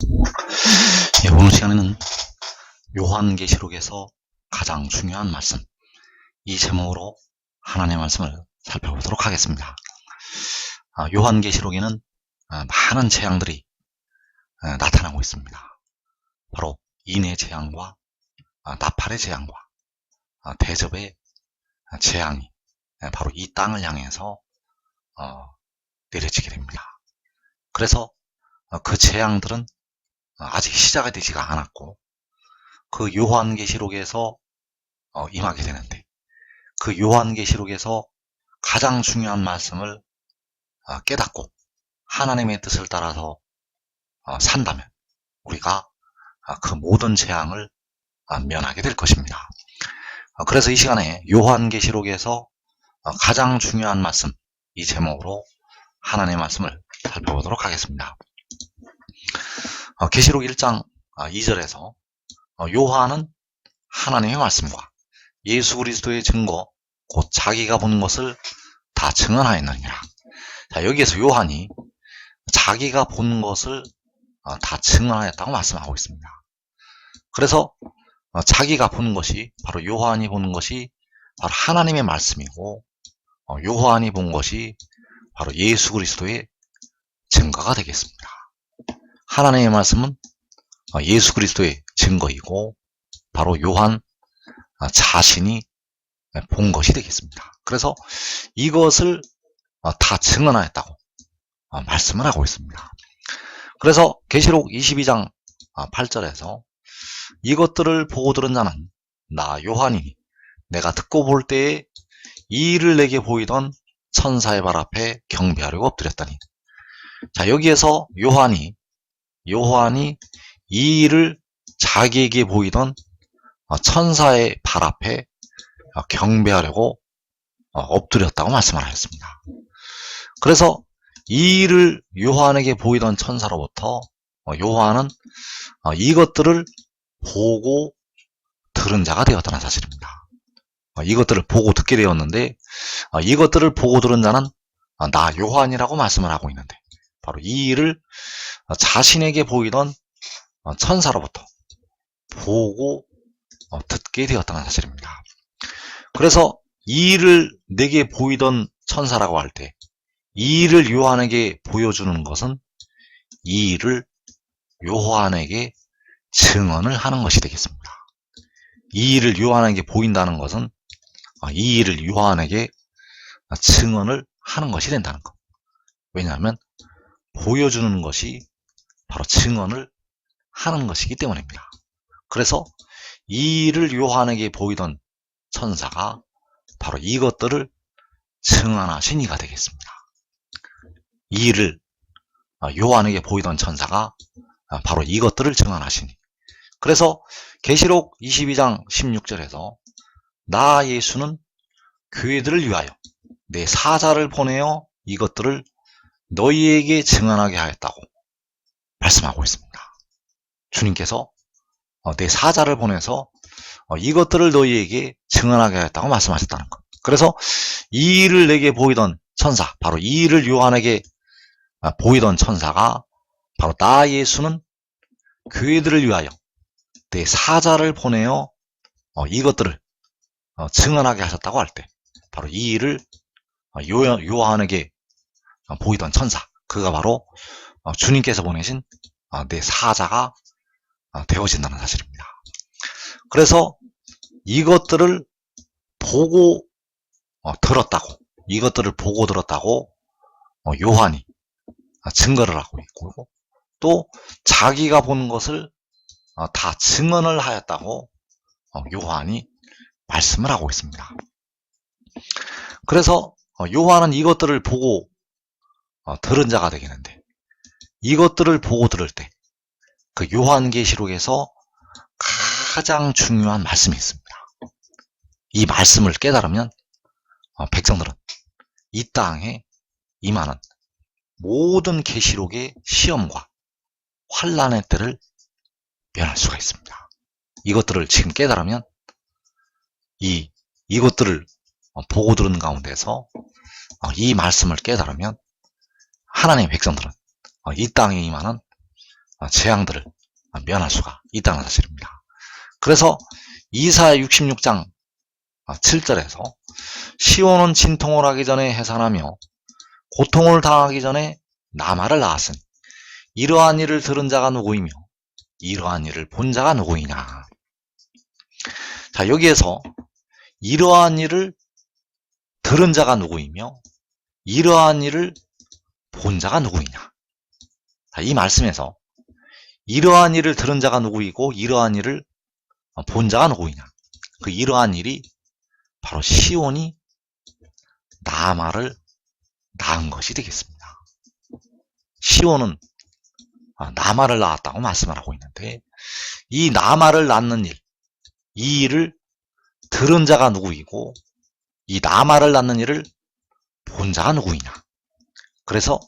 예, 오늘 시간에는 요한계시록에서 가장 중요한 말씀, 이 제목으로 하나님의 말씀을 살펴보도록 하겠습니다. 요한계시록에는 많은 재앙들이 나타나고 있습니다. 바로 인의 재앙과 나팔의 재앙과 대접의 재앙이 바로 이 땅을 향해서 내려지게 됩니다. 그래서 그 재앙들은 아직 시작이 되지가 않았고, 그 요한계시록에서 임하게 되는데, 그 요한계시록에서 가장 중요한 말씀을 깨닫고 하나님의 뜻을 따라서 산다면 우리가 그 모든 재앙을 면하게 될 것입니다. 그래서 이 시간에 요한계시록에서 가장 중요한 말씀, 이 제목으로 하나님의 말씀을 살펴보도록 하겠습니다. 계시록 1장 2절에서 요한은 하나님의 말씀과 예수 그리스도의 증거, 곧 자기가 본 것을 다 증언하였느니라. 자, 여기에서 요한이 자기가 본 것을 다 증언하였다고 말씀하고 있습니다. 그래서 자기가 본 것이, 바로 요한이 본 것이 바로 하나님의 말씀이고, 요한이 본 것이 바로 예수 그리스도의 증거가 되겠습니다. 하나님의 말씀은 예수 그리스도의 증거이고, 바로 요한 자신이 본 것이 되겠습니다. 그래서 이것을 다 증언하였다고 말씀을 하고 있습니다. 그래서 계시록 22장 8절에서 이것들을 보고 들은 자는 나 요한이니 내가 듣고 볼 때에 이 일을 내게 보이던 천사의 발 앞에 경배하려고 엎드렸다니. 자, 여기에서 요한이 이 일을 자기에게 보이던 천사의 발 앞에 경배하려고 엎드렸다고 말씀을 하였습니다. 그래서 이 일을 요한에게 보이던 천사로부터 요한은 이것들을 보고 들은 자가 되었다는 사실입니다. 이것들을 보고 듣게 되었는데, 이것들을 보고 들은 자는 나 요한이라고 말씀을 하고 있는데, 바로 이 일을 자신에게 보이던 천사로부터 보고 듣게 되었다는 사실입니다. 그래서 이 일을 내게 보이던 천사라고 할 때, 이 일을 요한에게 보여주는 것은 이 일을 요한에게 증언을 하는 것이 되겠습니다. 이 일을 요한에게 보인다는 것은 이 일을 요한에게 증언을 하는 것이 된다는 것. 왜냐하면 보여주는 것이 바로 증언을 하는 것이기 때문입니다. 그래서 이 일을 요한에게 보이던 천사가 바로 이것들을 증언하신 이가 되겠습니다. 이 일을 요한에게 보이던 천사가 바로 이것들을 증언하시니. 그래서 계시록 22장 16절에서 나 예수는 교회들을 위하여 내 사자를 보내어 이것들을 너희에게 증언하게 하였다고 말씀하고 있습니다. 주님께서 내 사자를 보내서 이것들을 너희에게 증언하게 하였다고 말씀하셨다는 것. 그래서 이 일을 내게 보이던 천사, 바로 이 일을 요한에게 보이던 천사가 바로 나 예수는 교회들을 위하여 내 사자를 보내어 이것들을 증언하게 하셨다고 할 때, 바로 이 일을 요한에게 보이던 천사, 그가 바로 주님께서 보내신 내 사자가 되어진다는 사실입니다. 그래서 이것들을 보고 들었다고, 이것들을 보고 들었다고 요한이 증거를 하고 있고, 또 자기가 본 것을 다 증언을 하였다고 요한이 말씀을 하고 있습니다. 그래서 요한은 이것들을 보고 들은 자가 되겠는데, 이것들을 보고 들을 때 그 요한계시록에서 가장 중요한 말씀이 있습니다. 이 말씀을 깨달으면 백성들은 이 땅에 임하는 모든 계시록의 시험과 환난의 때를 면할 수가 있습니다. 이것들을 지금 깨달으면 이것들을 보고 들은 가운데서 이 말씀을 깨달으면 하나님의 백성들은 이 땅에 임하는 재앙들을 면할 수가 있다는 사실입니다. 그래서 이사야 66장 7절에서 시온은 진통을 하기 전에 해산하며 고통을 당하기 전에 나마를 낳았으니 이러한 일을 들은 자가 누구이며 이러한 일을 본 자가 누구이냐. 자, 여기에서 이러한 일을 들은 자가 누구이며 이러한 일을 본 자가 누구이냐. 자, 이 말씀에서 이러한 일을 들은 자가 누구이고 이러한 일을 본 자가 누구이냐. 그 이러한 일이 바로 시온이 나마를 낳은 것이 되겠습니다. 시온은 나마를 낳았다고 말씀을 하고 있는데 이 나마를 낳는 일, 이 일을 들은 자가 누구이고 이 나마를 낳는 일을 본 자가 누구이냐. 그래서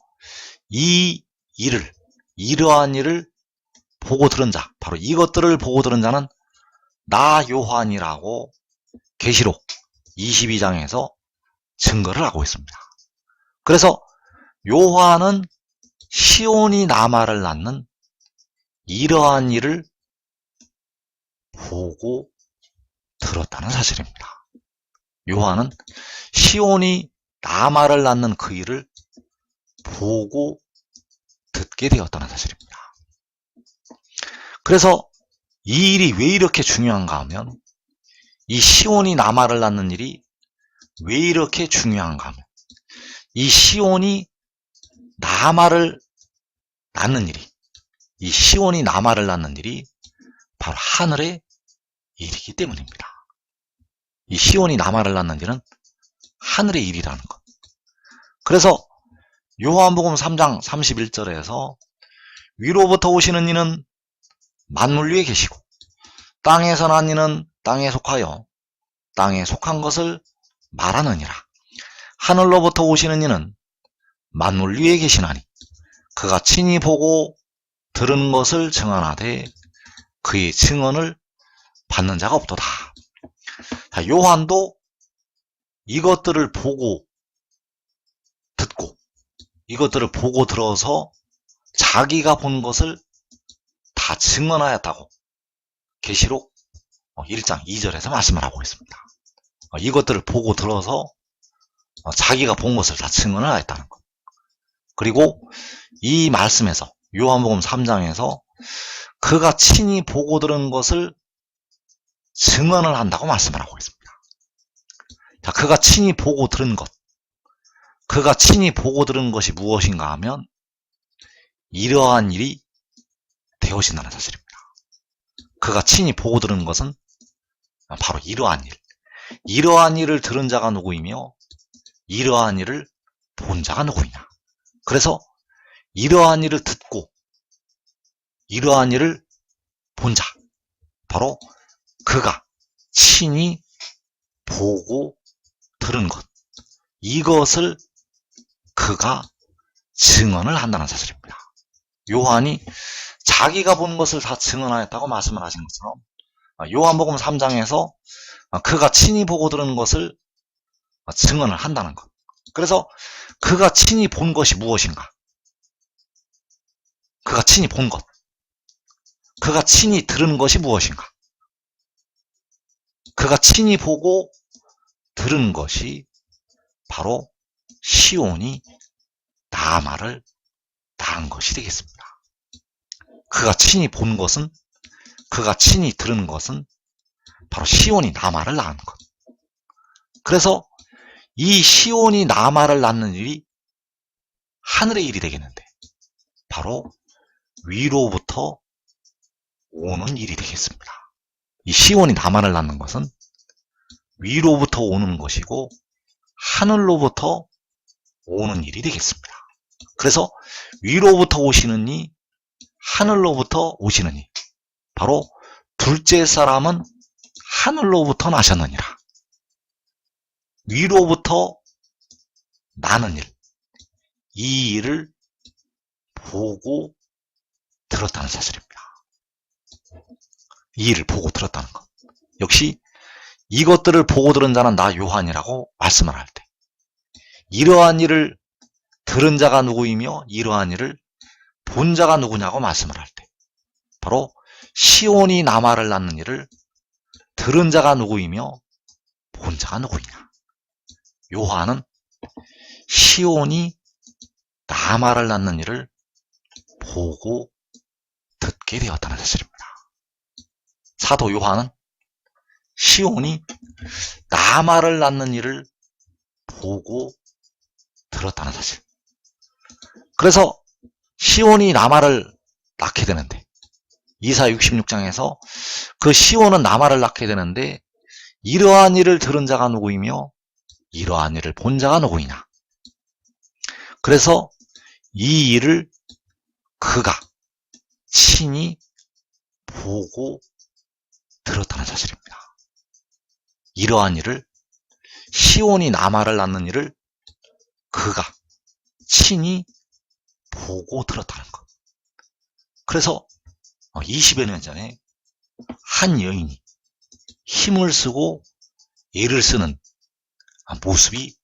이 일을, 이러한 일을 보고 들은 자, 바로 이것들을 보고 들은 자는 나 요한이라고 계시록 22장에서 증거를 하고 있습니다. 그래서 요한은 시온이 나마를 낳는 이러한 일을 보고 들었다는 사실입니다. 요한은 시온이 나마를 낳는 그 일을 보고 듣게 되었다는 사실입니다. 그래서 이 일이 왜 이렇게 중요한가 하면 이 시온이 나마를 낳는 일이 왜 이렇게 중요한가 하면 이 시온이 나마를 낳는 일이 이 시온이 나마를 낳는 일이 바로 하늘의 일이기 때문입니다. 이 시온이 나마를 낳는 일은 하늘의 일이라는 것. 그래서 요한복음 3장 31절에서 위로부터 오시는 이는 만물 위에 계시고 땅에서 난 이는 땅에 속하여 땅에 속한 것을 말하느니라. 하늘로부터 오시는 이는 만물 위에 계시나니 그가 친히 보고 들은 것을 증언하되 그의 증언을 받는 자가 없도다. 자, 요한도 이것들을 보고 듣고 이것들을 보고 들어서 자기가 본 것을 다 증언하였다고 계시록 1장 2절에서 말씀을 하고 있습니다. 이것들을 보고 들어서 자기가 본 것을 다 증언을 하였다는 것. 그리고 이 말씀에서 요한복음 3장에서 그가 친히 보고 들은 것을 증언을 한다고 말씀을 하고 있습니다. 자, 그가 친히 보고 들은 것, 그가 친히 보고 들은 것이 무엇인가 하면 이러한 일이 되어진다는 사실입니다. 그가 친히 보고 들은 것은 바로 이러한 일, 이러한 일을 들은 자가 누구이며 이러한 일을 본 자가 누구이냐. 그래서 이러한 일을 듣고 이러한 일을 본 자, 바로 그가 친히 보고 들은 것, 이것을 그가 증언을 한다는 사실입니다. 요한이 자기가 본 것을 다 증언하였다고 말씀을 하신 것처럼 요한복음 3장에서 그가 친히 보고 들은 것을 증언을 한다는 것. 그래서 그가 친히 본 것이 무엇인가? 그가 친히 본 것, 그가 친히 들은 것이 무엇인가? 그가 친히 보고 들은 것이 바로 시온이 나마를 낳은 것이 되겠습니다. 그가 친히 본 것은, 그가 친히 들은 것은 바로 시온이 나마를 낳은 것. 그래서 이 시온이 나마를 낳는 일이 하늘의 일이 되겠는데 바로 위로부터 오는 일이 되겠습니다. 이 시온이 나마를 낳는 것은 위로부터 오는 것이고 하늘로부터 오는 일이 되겠습니다. 그래서 위로부터 오시는 이, 하늘로부터 오시는 이, 바로 둘째 사람은 하늘로부터 나셨느니라. 위로부터 나는 일, 이 일을 보고 들었다는 사실입니다. 이 일을 보고 들었다는 것. 역시 이것들을 보고 들은 자는 나 요한이라고 말씀을 할 때, 이러한 일을 들은 자가 누구이며 이러한 일을 본 자가 누구냐고 말씀을 할 때, 바로 시온이 나마를 낳는 일을 들은 자가 누구이며 본 자가 누구이냐. 요한은 시온이 나마를 낳는 일을 보고 듣게 되었다는 사실입니다. 사도 요한은 시온이 나마를 낳는 일을 보고 들었다는 사실. 그래서 시온이 나마를 낳게 되는데 이사 66장에서 그 시온은 나마를 낳게 되는데 이러한 일을 들은 자가 누구이며 이러한 일을 본 자가 누구이냐. 그래서 이 일을 그가 친히 보고 들었다는 사실입니다. 이러한 일을 시온이 나마를 낳는 일을 그가 친히 보고 들었다는 것. 그래서 20여 년 전에 한 여인이 힘을 쓰고 애를 쓰는 모습이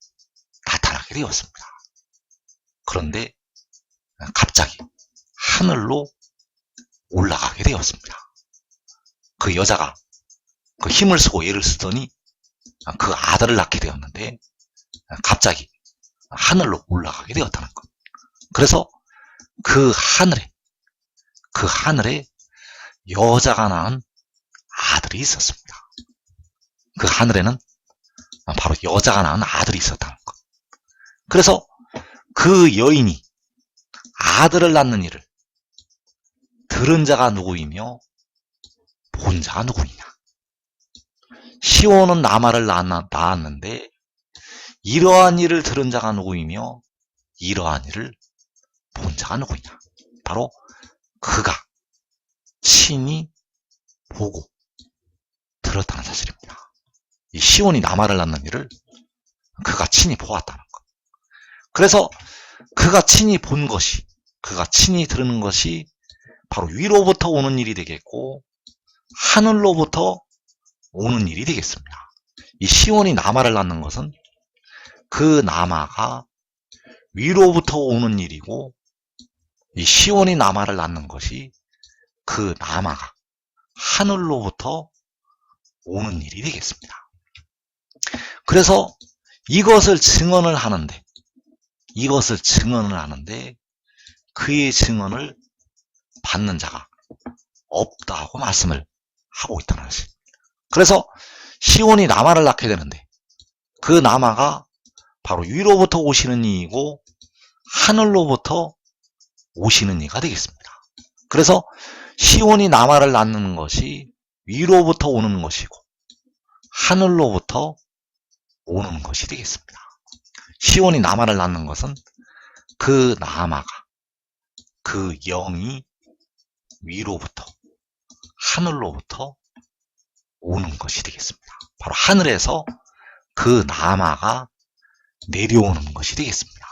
나타나게 되었습니다. 그런데 갑자기 하늘로 올라가게 되었습니다. 그 여자가 그 힘을 쓰고 애를 쓰더니 그 아들을 낳게 되었는데 갑자기 하늘로 올라가게 되었다는 것. 그래서 그 하늘에 여자가 낳은 아들이 있었습니다. 그 하늘에는 바로 여자가 낳은 아들이 있었다는 것. 그래서 그 여인이 아들을 낳는 일을 들은 자가 누구이며 본 자가 누구이냐. 시온은 나마를 낳았는데 이러한 일을 들은 자가 누구이며 이러한 일을 본 자가 누구이냐. 바로 그가 친히 보고 들었다는 사실입니다. 이 시온이 나마를 낳는 일을 그가 친히 보았다는 것. 그래서 그가 친히 본 것이, 그가 친히 들은 것이 바로 위로부터 오는 일이 되겠고 하늘로부터 오는 일이 되겠습니다. 이 시온이 나마를 낳는 것은 그 나마가 위로부터 오는 일이고 이 시온이 나마를 낳는 것이 그 나마가 하늘로부터 오는 일이 되겠습니다. 그래서 이것을 증언을 하는데 그의 증언을 받는 자가 없다고 말씀을 하고 있다는 것이. 그래서 시온이 나마를 낳게 되는데 그 나마가 바로 위로부터 오시는 이이고 하늘로부터 오시는 이가 되겠습니다. 그래서 시온이 나마를 낳는 것이 위로부터 오는 것이고 하늘로부터 오는 것이 되겠습니다. 시온이 나마를 낳는 것은 그 나마가, 그 영이 위로부터 하늘로부터 오는 것이 되겠습니다. 바로 하늘에서 그 나마가 내려오는 것이 되겠습니다.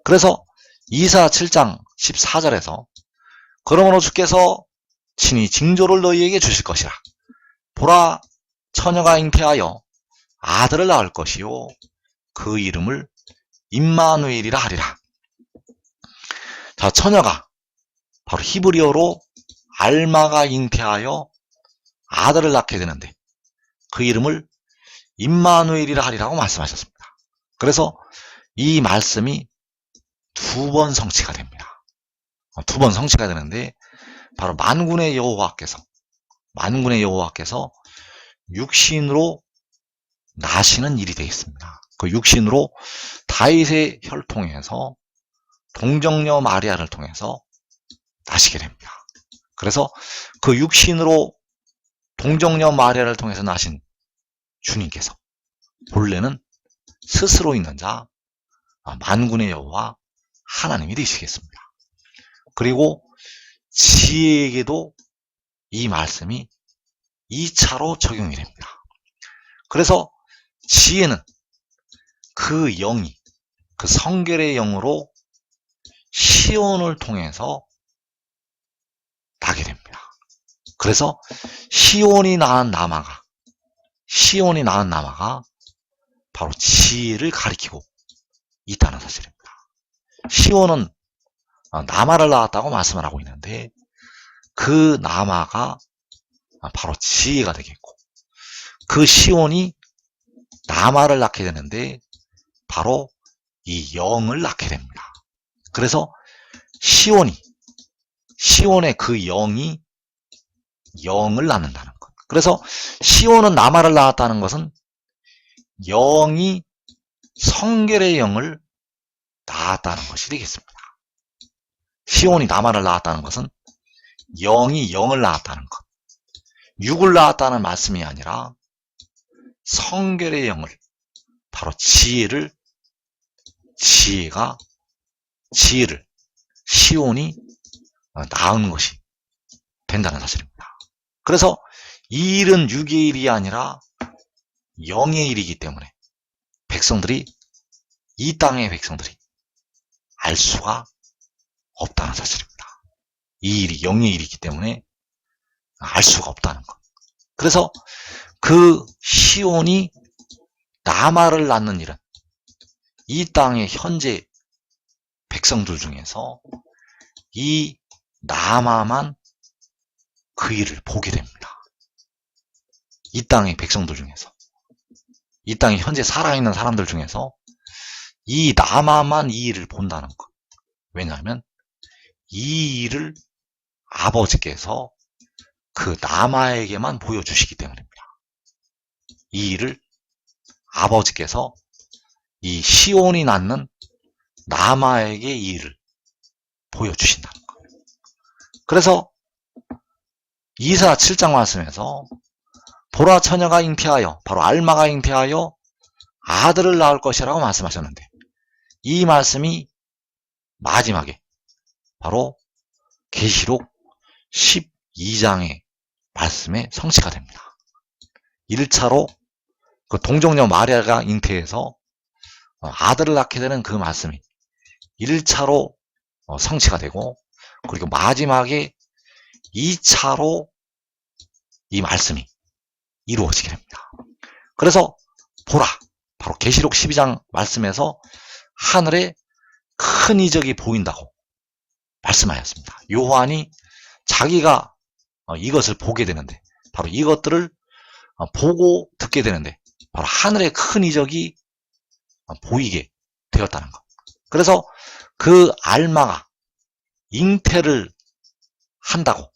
그래서 이사 7장 14절에서 그러므로 주께서 친히 징조를 너희에게 주실 것이라. 보라, 처녀가 잉태하여 아들을 낳을 것이요 그 이름을 임마누엘이라 하리라. 자, 처녀가 바로 히브리어로 알마가 잉태하여 아들을 낳게 되는데 그 이름을 임마누엘이라 하리라고 말씀하셨습니다. 그래서 이 말씀이 두 번 성취가 됩니다. 두 번 성취가 되는데 바로 만군의 여호와께서 육신으로 나시는 일이 되겠습니다. 그 육신으로 다윗의 혈통에서 동정녀 마리아를 통해서 나시게 됩니다. 그래서 그 육신으로 동정녀 마리아를 통해서 나신 주님께서 본래는 스스로 있는 자 만군의 여호와 하나님이 되시겠습니다. 그리고 지혜에게도 이 말씀이 2차로 적용이 됩니다. 그래서 지혜는 그 영이, 그 성결의 영으로 시온을 통해서 나게 됩니다. 그래서 시온이 낳은 나마가 바로 지혜를 가리키고 있다는 사실입니다. 시온은 나마를 낳았다고 말씀을 하고 있는데 그 남아가 바로 지혜가 되겠고, 그 시온이 남아를 낳게 되는데 바로 이 영을 낳게 됩니다. 그래서 시온의 그 영이 영을 낳는다는 것. 그래서 시온은 남아를 낳았다는 것은 영이 성결의 영을 낳았다는 것이 되겠습니다. 시온이 남아를 낳았다는 것은 영이 영을 낳았다는 것. 육을 낳았다는 말씀이 아니라 성결의 영을, 바로 지혜를 시온이 낳은 것이 된다는 사실입니다. 그래서 이 일은 육의 일이 아니라 영의 일이기 때문에 이 땅의 백성들이 알 수가 없다는 사실입니다. 이 일이 영의 일이기 때문에 알 수가 없다는 것. 그래서 그 시온이 남아를 낳는 일은 이 땅의 현재 백성들 중에서 이 남아만 그 일을 보게 됩니다. 이 땅의 백성들 중에서, 이 땅에 현재 살아있는 사람들 중에서 이 남아만 이 일을 본다는 것. 왜냐하면 이 일을 아버지께서 그 남아에게만 보여주시기 때문입니다. 이 일을 아버지께서 이 시온이 낳는 남아에게 이 일을 보여주신다는 것. 그래서 이사 7장 말씀에서 보라 처녀가 잉태하여, 바로 알마가 잉태하여 아들을 낳을 것이라고 말씀하셨는데, 이 말씀이 마지막에 바로 계시록 12장의 말씀에 성취가 됩니다. 1차로 그 동정녀 마리아가 잉태해서 아들을 낳게 되는 그 말씀이 1차로 성취가 되고, 그리고 마지막에 2차로 이 말씀이 이루어지게 됩니다. 그래서 보라, 바로 계시록 12장 말씀에서 하늘에 큰 이적이 보인다고 말씀하였습니다. 요한이 자기가 이것을 보게 되는데, 바로 이것들을 보고 듣게 되는데, 바로 하늘에 큰 이적이 보이게 되었다는 것. 그래서 그 알마가 잉태를 한다고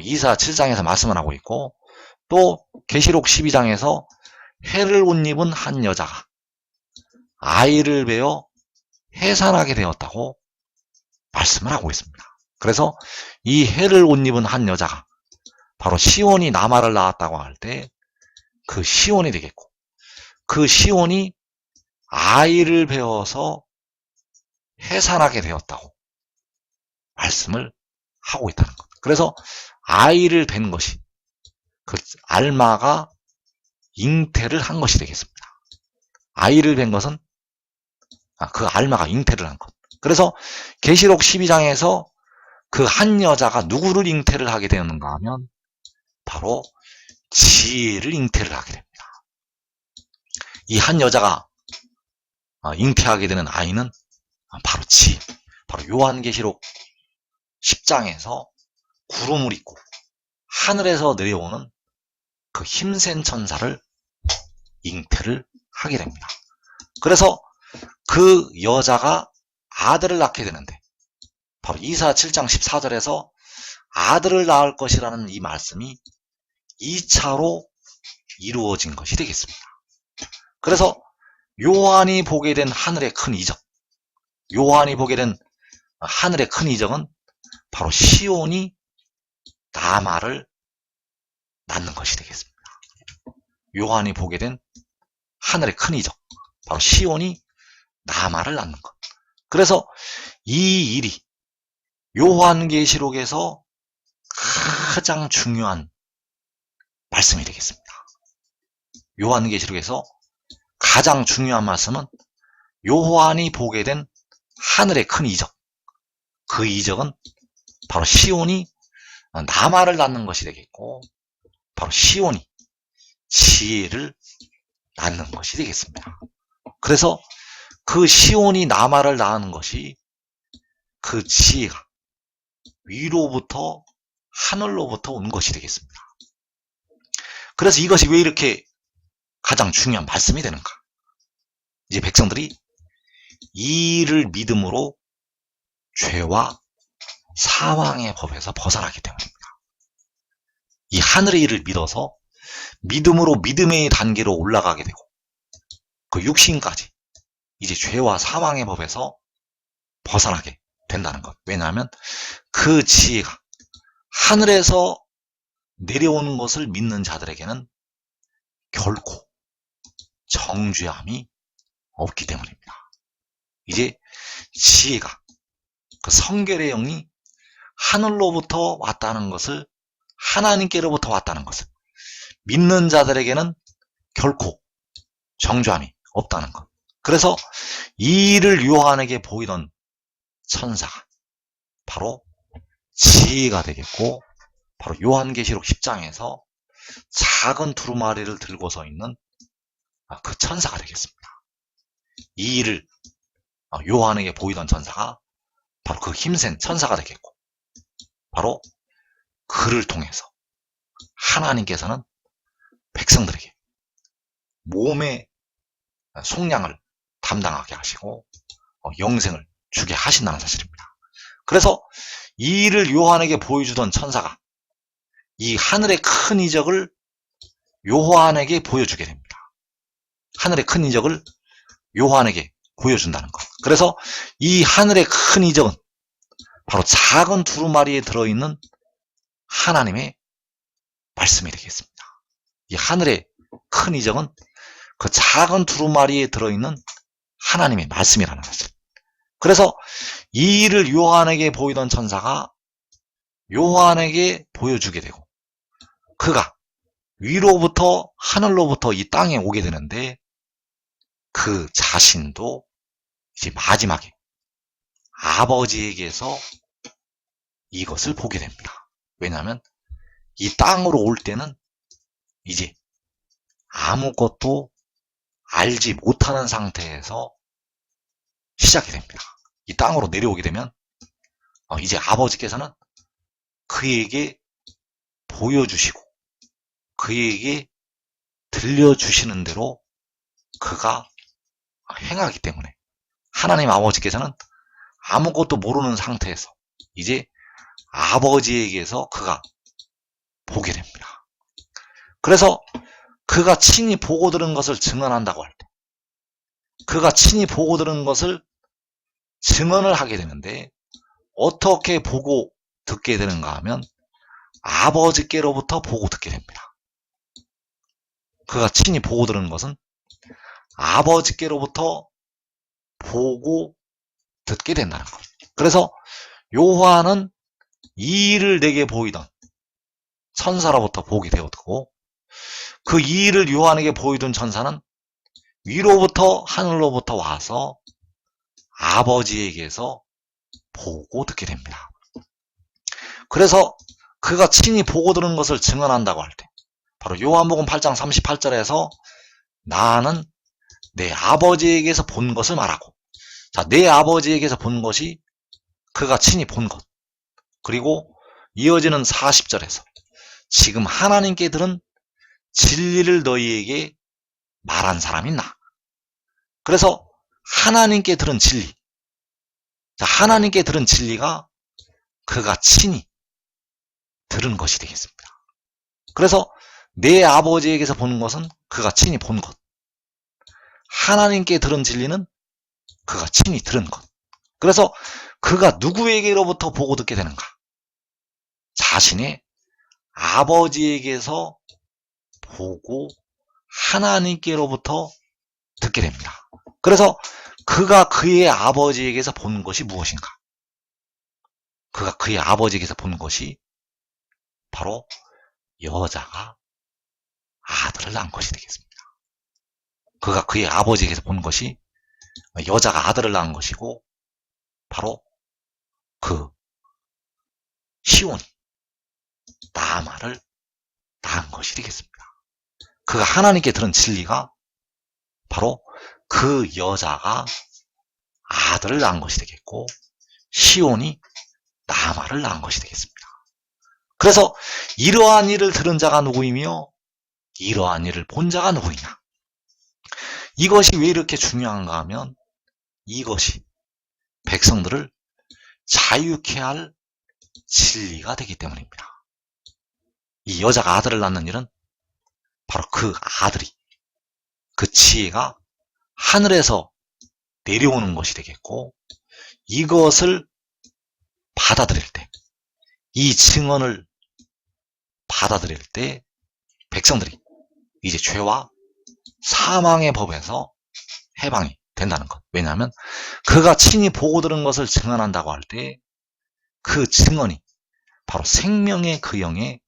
이사 7장에서 말씀을 하고 있고, 또 계시록 12장에서 해를 옷 입은 한 여자가 아이를 베어 해산하게 되었다고 말씀을 하고 있습니다. 그래서 이 해를 옷 입은 한 여자가 바로 시온이 남아를 낳았다고 할 때 그 시온이 되겠고, 그 시온이 아이를 베어서 해산하게 되었다고 말씀을 하고 있다는 것. 그래서 아이를 뵌 것이 그 알마가 잉태를 한 것이 되겠습니다. 아이를 뵌 것은 그 알마가 잉태를 한 것. 그래서 계시록 12장에서 그 한 여자가 누구를 잉태를 하게 되는가 하면 바로 지혜를 잉태를 하게 됩니다. 이 한 여자가 잉태하게 되는 아이는 바로 지혜, 바로 요한계시록 10장에서 구름을 입고 하늘에서 내려오는 그 힘센 천사를 잉태를 하게 됩니다. 그래서 그 여자가 아들을 낳게 되는데, 바로 이사 7장 14절에서 아들을 낳을 것이라는 이 말씀이 2차로 이루어진 것이 되겠습니다. 그래서 요한이 보게 된 하늘의 큰 이적, 요한이 보게 된 하늘의 큰 이적은 바로 시온이 남아를 낳는 것이 되겠습니다. 요한이 보게 된 하늘의 큰 이적, 바로 시온이 남아를 낳는 것. 그래서 이 일이 요한계시록에서 가장 중요한 말씀이 되겠습니다. 요한계시록에서 가장 중요한 말씀은 요한이 보게 된 하늘의 큰 이적, 그 이적은 바로 시온이 남아를 낳는 것이 되겠고, 바로 시온이 지혜를 낳는 것이 되겠습니다. 그래서 그 시온이 남아를 낳는 것이 그 지혜가 위로부터 하늘로부터 온 것이 되겠습니다. 그래서 이것이 왜 이렇게 가장 중요한 말씀이 되는가? 이제 백성들이 이 일을 믿음으로 죄와 사망의 법에서 벗어나기 때문입니다. 이 하늘의 일을 믿어서 믿음으로 믿음의 단계로 올라가게 되고 그 육신까지 이제 죄와 사망의 법에서 벗어나게 된다는 것. 왜냐하면 그 지혜가 하늘에서 내려오는 것을 믿는 자들에게는 결코 정죄함이 없기 때문입니다. 이제 지혜가 그 성결의 영이 하늘로부터 왔다는 것을 하나님께로부터 왔다는 것을 믿는 자들에게는 결코 정죄함이 없다는 것. 그래서 이 일을 요한에게 보이던 천사가 바로 지혜가 되겠고 바로 요한계시록 10장에서 작은 두루마리를 들고 서 있는 그 천사가 되겠습니다. 이 일을 요한에게 보이던 천사가 바로 그 힘센 천사가 되겠고 바로 그를 통해서 하나님께서는 백성들에게 몸의 속량을 담당하게 하시고 영생을 주게 하신다는 사실입니다. 그래서 이 일을 요한에게 보여주던 천사가 이 하늘의 큰 이적을 요한에게 보여주게 됩니다. 하늘의 큰 이적을 요한에게 보여준다는 것. 그래서 이 하늘의 큰 이적은 바로 작은 두루마리에 들어있는 하나님의 말씀이 되겠습니다. 이 하늘의 큰 이적은 그 작은 두루마리에 들어있는 하나님의 말씀이라는 것을. 그래서 이 일을 요한에게 보이던 천사가 요한에게 보여주게 되고 그가 위로부터 하늘로부터 이 땅에 오게 되는데 그 자신도 이제 마지막에 아버지에게서 이것을 보게 됩니다. 왜냐하면 이 땅으로 올 때는 이제 아무것도 알지 못하는 상태에서 시작이 됩니다. 이 땅으로 내려오게 되면 이제 아버지께서는 그에게 보여주시고 그에게 들려주시는 대로 그가 행하기 때문에 하나님 아버지께서는 아무것도 모르는 상태에서 이제 아버지에게서 그가 보게 됩니다. 그래서 그가 친히 보고 들은 것을 증언한다고 할 때 그가 친히 보고 들은 것을 증언을 하게 되는데 어떻게 보고 듣게 되는가 하면 아버지께로부터 보고 듣게 됩니다. 그가 친히 보고 들은 것은 아버지께로부터 보고 듣게 된다는 것. 그래서 요한은 이 일을 내게 보이던 천사로부터 보게 되었고 그 이 일을 요한에게 보이던 천사는 위로부터 하늘로부터 와서 아버지에게서 보고 듣게 됩니다. 그래서 그가 친히 보고 들은 것을 증언한다고 할 때 바로 요한복음 8장 38절에서 나는 내 아버지에게서 본 것을 말하고 자, 내 아버지에게서 본 것이 그가 친히 본 것. 그리고 이어지는 40절에서 지금 하나님께 들은 진리를 너희에게 말한 사람이 나. 그래서 하나님께 들은 진리. 자, 하나님께 들은 진리가 그가 친히 들은 것이 되겠습니다. 그래서 내 아버지에게서 본 것은 그가 친히 본 것. 하나님께 들은 진리는 그가 친히 들은 것. 그래서 그가 누구에게로부터 보고 듣게 되는가? 자신의 아버지에게서 보고 하나님께로부터 듣게 됩니다. 그래서 그가 그의 아버지에게서 본 것이 무엇인가? 그가 그의 아버지에게서 본 것이 바로 여자가 아들을 낳은 것이 되겠습니다. 그가 그의 아버지에게서 본 것이 여자가 아들을 낳은 것이고 바로 그 시온이 나아마를 낳은 것이 되겠습니다. 그가 하나님께 들은 진리가 바로 그 여자가 아들을 낳은 것이 되겠고 시온이 나아마를 낳은 것이 되겠습니다. 그래서 이러한 일을 들은 자가 누구이며 이러한 일을 본 자가 누구이냐. 이것이 왜 이렇게 중요한가 하면 이것이 백성들을 자유케 할 진리가 되기 때문입니다. 이 여자가 아들을 낳는 일은 바로 그 아들이, 그 지혜가 하늘에서 내려오는 것이 되겠고, 이것을 받아들일 때, 이 증언을 받아들일 때 백성들이 이제 죄와 사망의 법에서 해방이 된다는 것. 왜냐하면 그가 친히 보고 들은 것을 증언한다고 할 때 그 증언이 바로 생명의 그 영의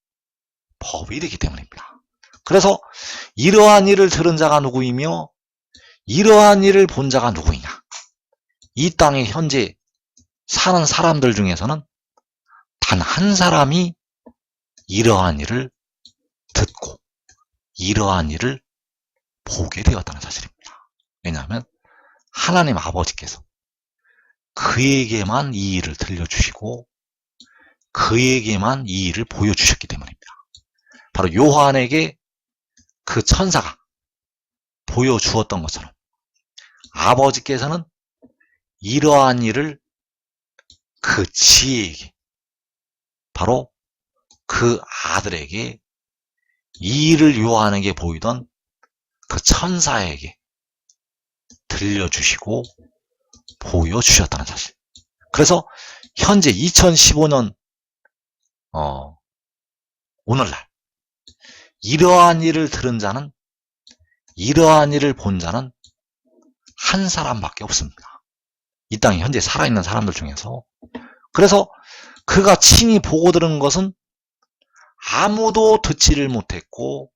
법이 되기 때문입니다. 그래서 이러한 일을 들은 자가 누구이며 이러한 일을 본 자가 누구이냐. 이 땅에 현재 사는 사람들 중에서는 단 한 사람이 이러한 일을 듣고 이러한 일을 보게 되었다는 사실입니다. 왜냐하면 하나님 아버지께서 그에게만 이 일을 들려주시고 그에게만 이 일을 보여주셨기 때문입니다. 바로 요한에게 그 천사가 보여주었던 것처럼 아버지께서는 이러한 일을 그 지혜에게, 바로 그 아들에게, 이 일을 요한에게 보이던 그 천사에게 들려주시고 보여주셨다는 사실. 그래서 현재 2015년 오늘날 이러한 일을 들은 자는, 이러한 일을 본 자는 한 사람밖에 없습니다. 이 땅에 현재 살아있는 사람들 중에서. 그래서 그가 친히 보고 들은 것은 아무도 듣지를 못했고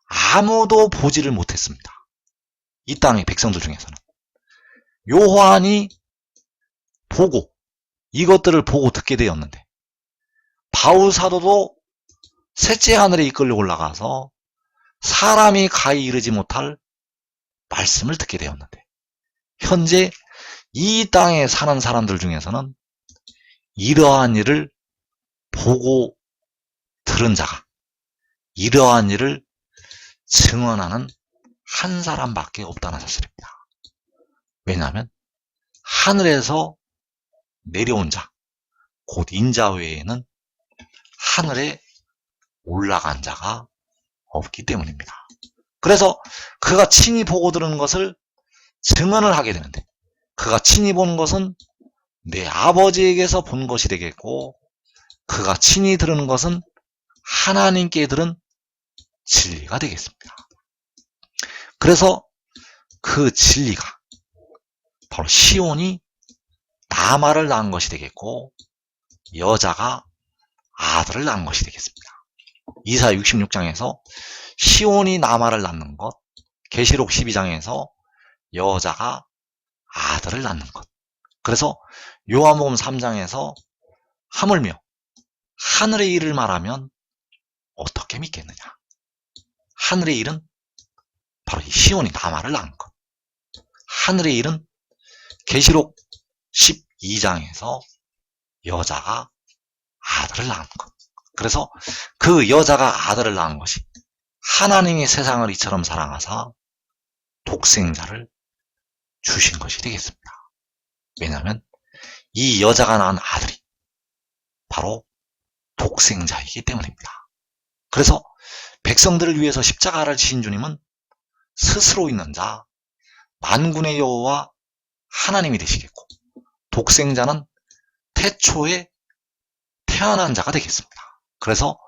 아무도 보지를 못했습니다. 이 땅의 백성들 중에서는. 요한이 보고, 이것들을 보고 듣게 되었는데, 바울 사도도 셋째 하늘에 이끌려 올라가서 사람이 가히 이르지 못할 말씀을 듣게 되었는데, 현재 이 땅에 사는 사람들 중에서는 이러한 일을 보고 들은 자가, 이러한 일을 증언하는 한 사람밖에 없다는 사실입니다. 왜냐하면 하늘에서 내려온 자, 곧 인자 외에는 하늘에 올라간 자가 없기 때문입니다. 그래서 그가 친히 보고 들은 것을 증언을 하게 되는데, 그가 친히 본 것은 내 아버지에게서 본 것이 되겠고, 그가 친히 들은 것은 하나님께 들은 진리가 되겠습니다. 그래서 그 진리가 바로 시온이 나마를 낳은 것이 되겠고, 여자가 아들을 낳은 것이 되겠습니다. 이사야 66장에서 시온이 나마를 낳는 것, 계시록 12장에서 여자가 아들을 낳는 것. 그래서 요한복음 3장에서 하물며 하늘의 일을 말하면 어떻게 믿겠느냐. 하늘의 일은 바로 이 시온이 나마를 낳은 것. 하늘의 일은 계시록 12장에서 여자가 아들을 낳은 것. 그래서 그 여자가 아들을 낳은 것이 하나님이 세상을 이처럼 사랑하사 독생자를 주신 것이 되겠습니다. 왜냐하면 이 여자가 낳은 아들이 바로 독생자이기 때문입니다. 그래서 백성들을 위해서 십자가를 지신 주님은 스스로 있는 자, 만군의 여호와 하나님이 되시겠고, 독생자는 태초에 태어난 자가 되겠습니다. 그래서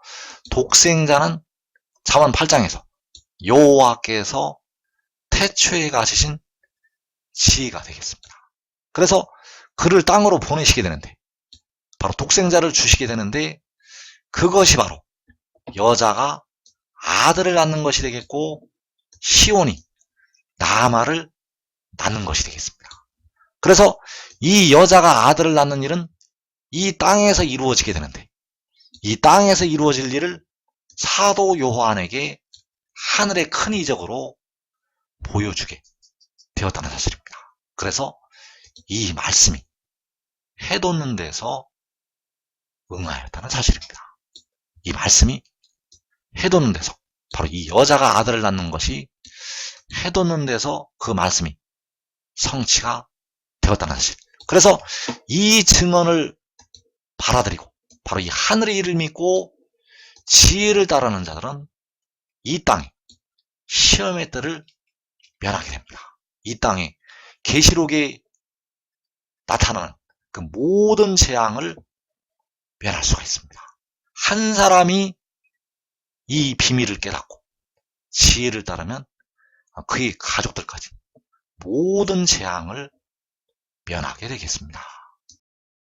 독생자는 잠언 8장에서 여호와께서 태초에 가지신 지혜가 되겠습니다. 그래서 그를 땅으로 보내시게 되는데, 바로 독생자를 주시게 되는데, 그것이 바로 여자가 아들을 낳는 것이 되겠고, 시온이 나마를 낳는 것이 되겠습니다. 그래서 이 여자가 아들을 낳는 일은 이 땅에서 이루어지게 되는데, 이 땅에서 이루어질 일을 사도 요한에게 하늘의 큰 이적으로 보여주게 되었다는 사실입니다. 그래서 이 말씀이 해돋는 데서 응하였다는 사실입니다. 이 말씀이 해돋는 데서, 바로 이 여자가 아들을 낳는 것이 해돋는 데서 그 말씀이 성취가 되었다는 사실. 그래서 이 증언을 받아들이고 바로 이 하늘의 일을 믿고 지혜를 따르는 자들은 이 땅에 시험의 때를 면하게 됩니다. 이 땅에 계시록에 나타나는 그 모든 재앙을 면할 수가 있습니다. 한 사람이 이 비밀을 깨닫고 지혜를 따르면 그의 가족들까지 모든 재앙을 면하게 되겠습니다.